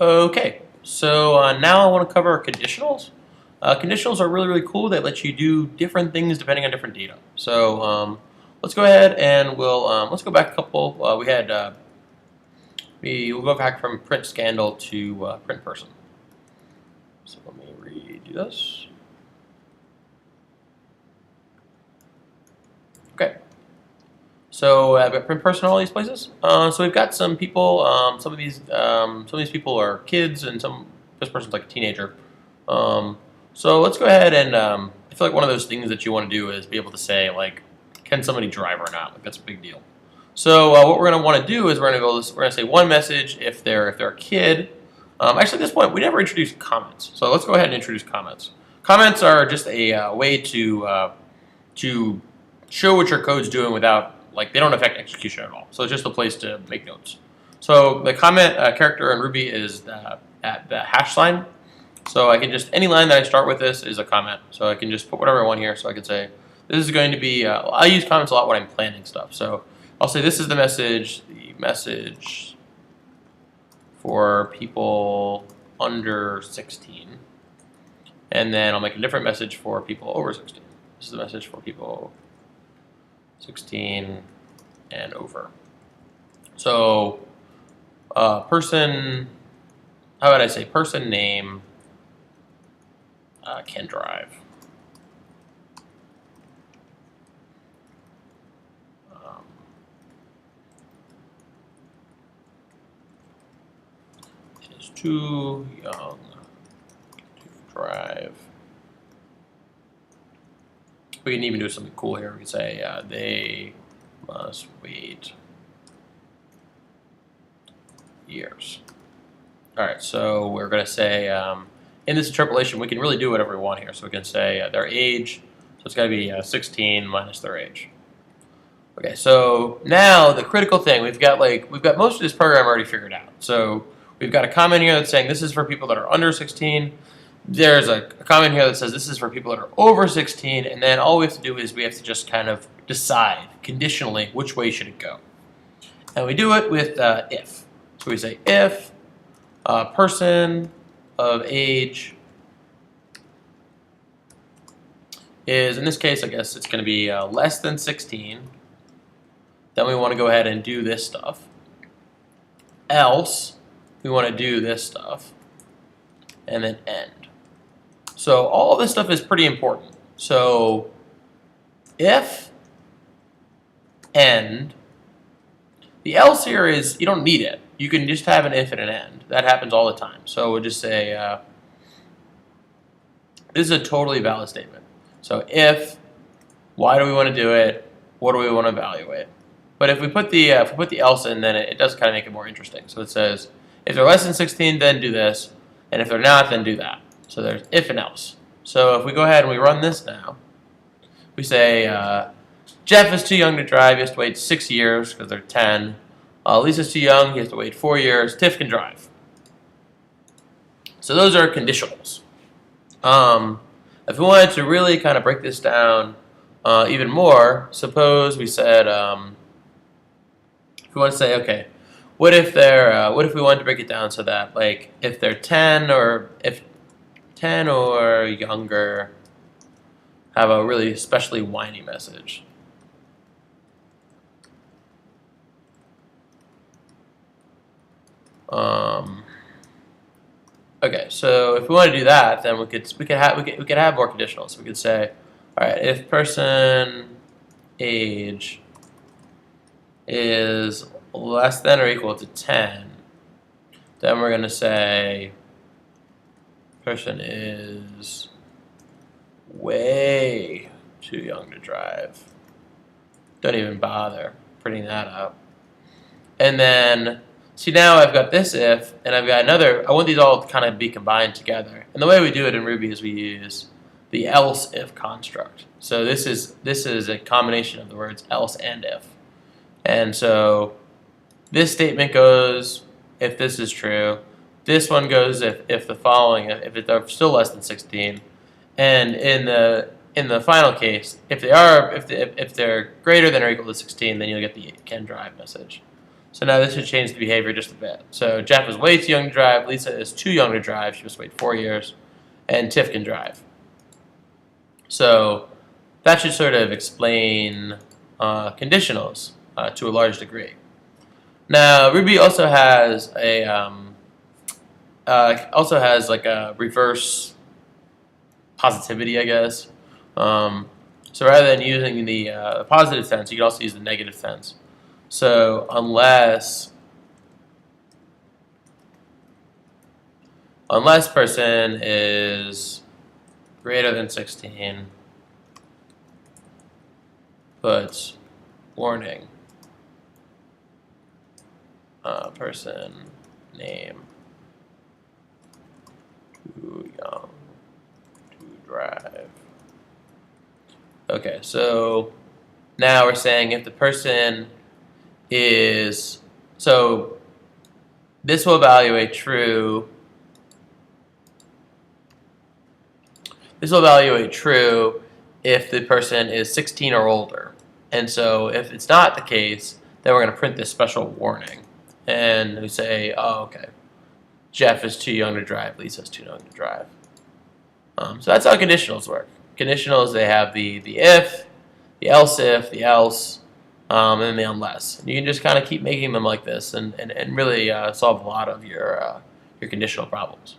Okay, so now I want to cover conditionals. Conditionals are really cool. They let you do different things depending on different data. So let's go ahead and let's go back a couple. We'll go back from print scandal to print person. So let me redo this. Okay. So I've got print person in all these places. So we've got some people. Some of these people are kids, and this person's like a teenager. So let's go ahead and I feel like one of those things that you want to do is be able to say like, can somebody drive or not? Like that's a big deal. So what we're going to want to do is we're going to say one message if they're a kid. Actually, at this point, we never introduced comments. So let's go ahead and introduce comments. Comments are just a way to show what your code's doing without, like, they don't affect execution at all. So it's just a place to make notes. So the comment character in Ruby is at the hash sign. So I can just, any line that I start with this is a comment. So I can just put whatever I want here. So I can say, this is going to be, I use comments a lot when I'm planning stuff. So I'll say this is the message for people under 16. And then I'll make a different message for people over 16. This is the message for people 16 and over. So person, how about I say person name can drive. Is too young to drive. We can even do something cool here. We can say they must wait years. All right, so we're going to say in this interpolation, we can really do whatever we want here. So we can say their age, so it's got to be 16 minus their age. Okay, so now the critical thing, we've got most of this program already figured out. So we've got a comment here that's saying this is for people that are under 16. There's a comment here that says this is for people that are over 16, and then all we have to do is we have to just kind of decide conditionally which way should it go. And we do it with if. So we say if person of age is, in this case, I guess it's going to be less than 16, then we want to go ahead and do this stuff. Else, we want to do this stuff, and then end. So all of this stuff is pretty important. So if, end, the else here is, you don't need it. You can just have an if and an end. That happens all the time. So we'll just say, this is a totally valid statement. So if, why do we want to do it? What do we want to evaluate? But if we put the else in, then it does kind of make it more interesting. So it says, if they're less than 16, then do this. And if they're not, then do that. So there's if and else. So if we go ahead and we run this now, we say Jeff is too young to drive. He has to wait 6 years because they're 10. Lisa's too young. He has to wait 4 years. Tiff can drive. So those are conditionals. If we wanted to really kind of break this down even more, suppose we said, if we want to say, okay, what if we wanted to break it down so that, like, if they're 10 or younger, have a really especially whiny message. Okay, so if we want to do that, then we could have more conditionals. So we could say, all right, if person age is less than or equal to 10, then we're going to say person is way too young to drive. Don't even bother printing that up. And then, see, now I've got this if, and I've got another. I want these all to kind of be combined together. And the way we do it in Ruby is we use the else if construct. So this is a combination of the words else and if. And so this statement goes if this is true. This one goes if the following, if they're still less than 16. And in the final case, if they're greater than or equal to 16, then you'll get the can drive message. So now this should change the behavior just a bit. So Jeff is way too young to drive. Lisa is too young to drive. She must wait 4 years. And Tiff can drive. So that should sort of explain conditionals to a large degree. Now Ruby also has like a reverse positivity, I guess. So rather than using the positive tense, you can also use the negative tense. So unless person is greater than 16, put warning, person name too young to drive. Okay, so now we're saying if the person is, so this will evaluate true. This will evaluate true if the person is 16 or older. And so if it's not the case, then we're going to print this special warning. And we say, oh, okay, Jeff is too young to drive, Lisa's too young to drive. So that's how conditionals work. Conditionals, they have the if, the else if, the else, and then the unless. And you can just kind of keep making them like this and really solve a lot of your conditional problems.